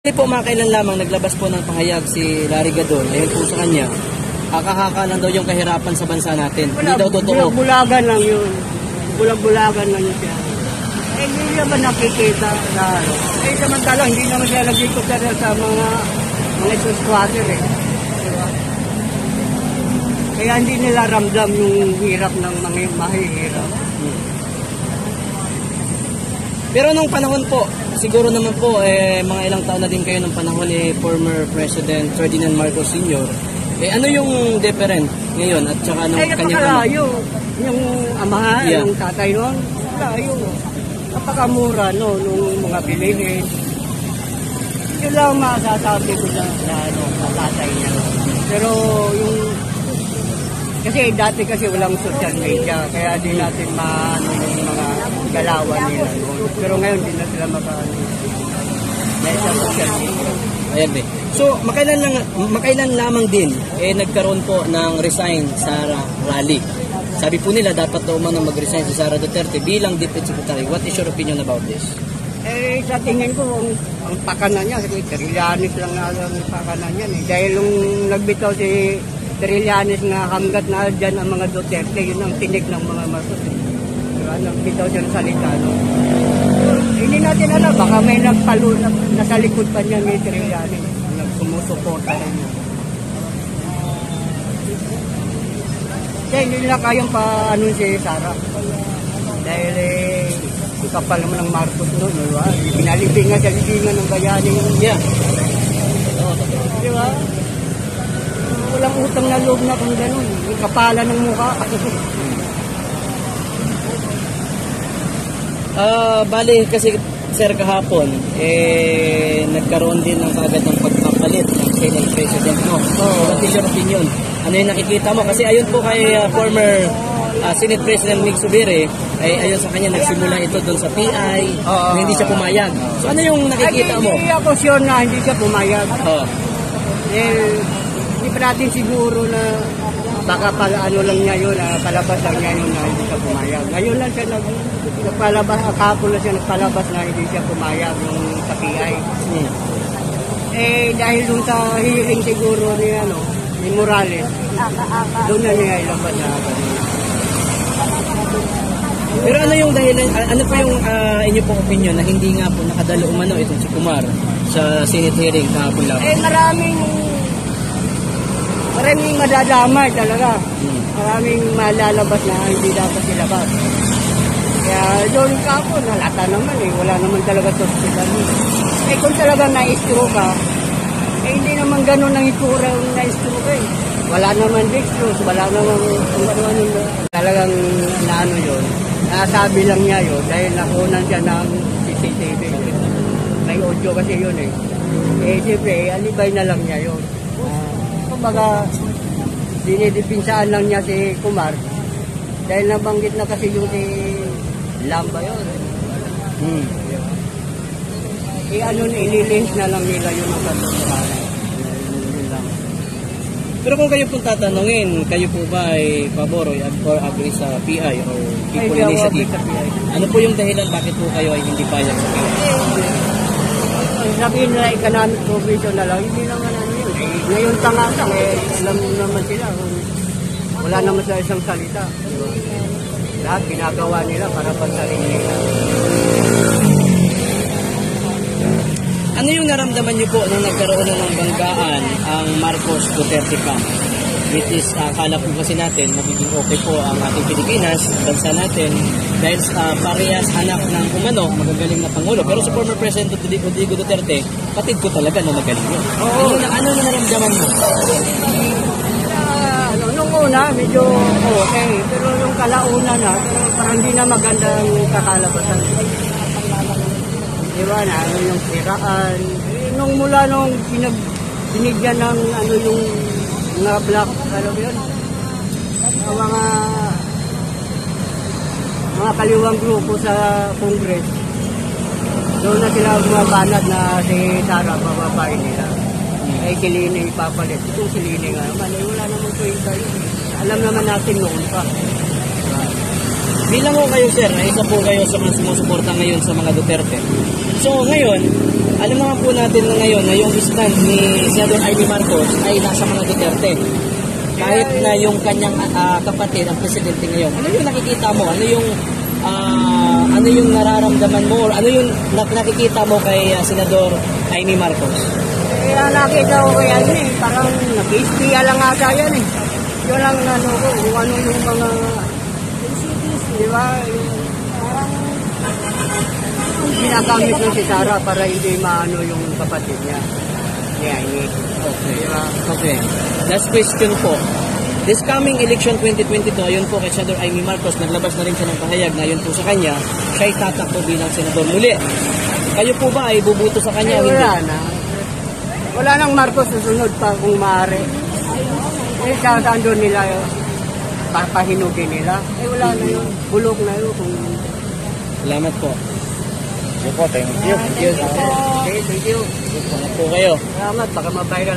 Hindi po makailan lamang naglabas po ng pahayag si Larry Gadon dahil po sa kanya, kakahaka lang daw yung kahirapan sa bansa natin. Hindi daw totoo. Bulag-bulagan lang yun. Bulag-bulagan lang yun siya. Eh, hindi naman nakikita na ano. Eh, samantala, hindi naman siya nag-ikot sa mga squatter eh. Diba? Kaya hindi nila ramdam yung hirap ng mga mahihirap. Pero nung panahon po, siguro naman po, mga ilang taon na din kayo nung panahon ni former President Ferdinand Marcos Sr. Ano yung different ngayon at saka nung kanyang napakalayo. Yung amahan, yung tatay noon, layo. Napakamura no, nung mga bilihin. Yun lang masasabi ko sa tatay niya. Pero yung kasi dati walang social media, kaya di natin maano yung mga galawan nila. Pero ngayon di na sila dahil sa social media. Ayan be. So, makailan lamang din nagkaroon po ng resign sa rally. Sabi po nila dapat daw man mag-resign si Sara Duterte bilang Deputy Secretary. What is your opinion about this? Sa tingin ko, ang pakanan niya, Trillanes lang na ang pakanan niya. Dahil nung nagbitaw si Trillanes na hanggat na dyan ang mga Duterte, yun ang tinik ng mga Marcos. Diba? Nagbitaw siya ng salita. No? Hindi natin alam, baka may nasa likod pa niya ni Trillanes. Sumusuporta rin niya. Kaya hindi nila kayang pa-ano si Sara. Dahil kapal naman ng Marcos noon. Diba? Pinalibing nga sa libingan ng bayani. Yeah. Diba? Walang utang na loob na kung gano'n. Yung kapala ng mukha. Bali kasi sir kahapon, nagkaroon din ng kagad ng pagpapalit ng Senate President mo. What is your opinion? Ano yung nakikita mo? Kasi ayon po kay former Senate President Mig Zubiri, ayon sa kanya nagsimula ito doon sa PI, na hindi siya pumayag. So ano yung nakikita mo? Hindi ako sure na hindi siya pumayag. Hindi pa natin siguro na baka ano lang niya yun, palabas lang niya yun na hindi siya pumayag. Ngayon lang siya nagpalabas, kahapon lang siya nagpalabas na hindi siya pumayag yung sa PI. Dahil dun sa hearing siguro ni Morales, doon na niya ilabas na Pero ano yung dahilan, ano pa yung inyo pong opinion na hindi nga po nakadalo umano itong si Kumar sa Senate hearing kahapon lang? Maraming madadamay talaga. Maraming malalabas na hindi dapat ilabas. Kaya doon kahapon, halata naman wala naman talaga sa hospital. Kung talaga na-stroke ka, hindi naman ganun ang itura ng na-stroke ka Wala naman dextrose, wala naman ano talagang naano yun. Nasabi lang niya yun dahil nakunan siya ng CCTV. May audio kasi yun siyempre, alibay na lang niya yun. Kumbaga, dinidepinsaan lang niya si Kumar dahil nabanggit na kasi yung si Lamba yun. Ililins na lang nila yun ang katotohanan. Pero kung kayo pong tatanungin, kayo po ba ay pabor or agree sa PI or People Initiative? Ano po yung dahilan bakit po kayo ay hindi payag sa PI? Sabihin nila economic provision na lang, hindi naman yun. Ngayon tanga lang, alam naman sila. Wala naman sa isang salita. Lahat ginagawa nila para pansarili nila. Ano yung naramdaman niyo po nung nagkaroon ng banggaan ang Marcos Duterte camp? Which is, akala po kasi natin magiging okay po ang ating Pilipinas, bansa natin, dahil parehas anak ng umano, magagaling na Pangulo. Pero si former President Rodrigo Duterte, patid ko talaga na magaling yun. Ano na naramdaman mo? Nung una, medyo okay. Pero nung kalauna na, parang hindi na maganda ang kakalabasan. Diba na, yung siraan. Nung mula nung binigyan ng yung mga black, yun? Mga kaliwang grupo sa Congress. Doon na sila bumabanat na si Sara, bababae nila. Si Lini ipapalit. Itong si Lini nga naman, wala namang kwenta yun. Alam naman natin noon pa. Bilang mo kayo sir, isa po kayo sa mga sumusuporta ngayon sa mga Duterte. So ngayon, alam naman po natin na ngayon na yung stand ni Senador Amy Marcos ay nasa mga Duterte. Kahit na yung kanyang kapatid, ang presidente ngayon. Ano yung nakikita mo? Ano yung nararamdaman mo? Or ano yung nakikita mo kay Senador Amy Marcos? Kaya nakita ko kaya parang nag-ispiya lang ata yan eh. Yun lang ano ko, kung ano yung mga di ba? Parang ginagamit ng si Sara para hindi maano yung kapatid niya. Yeah, Okay. Diba? Okay. Last question po. This coming election 2022, ayun po kay Senador Amy Marcos, naglabas na rin siya ng pahayag na yun po sa kanya, siya ay tatakbo bilang senador muli. Kayo po ba ay bubuto sa kanya? Wala na. Wala nang Marcos susunod pa kung maaari. Saan doon nila papahinugin nila. Wala na yun. Bulok na yun. Salamat po. Thank you po, thank you. Thank you. Okay, thank you. Salamat po kayo. Salamat. Baka mabayra lang.